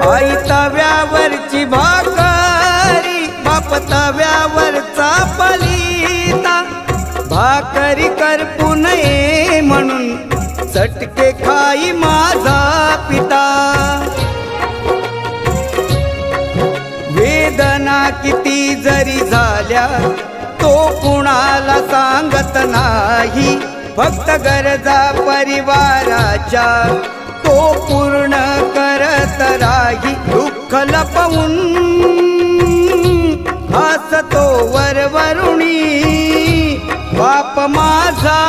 आई तव्यावरची भाकरी, बाप तव्यावरचा पलिता, भाकरी करपू नये म्हणून चटके खाई माझा पिता. वेदना किती जरी झाल्या तो कुणाला सांगत नाही, फक्त गरजा परिवाराच्या तो पूर्ण करत राही. दुःख लपवून हसतो वरवरुणी बाप माझा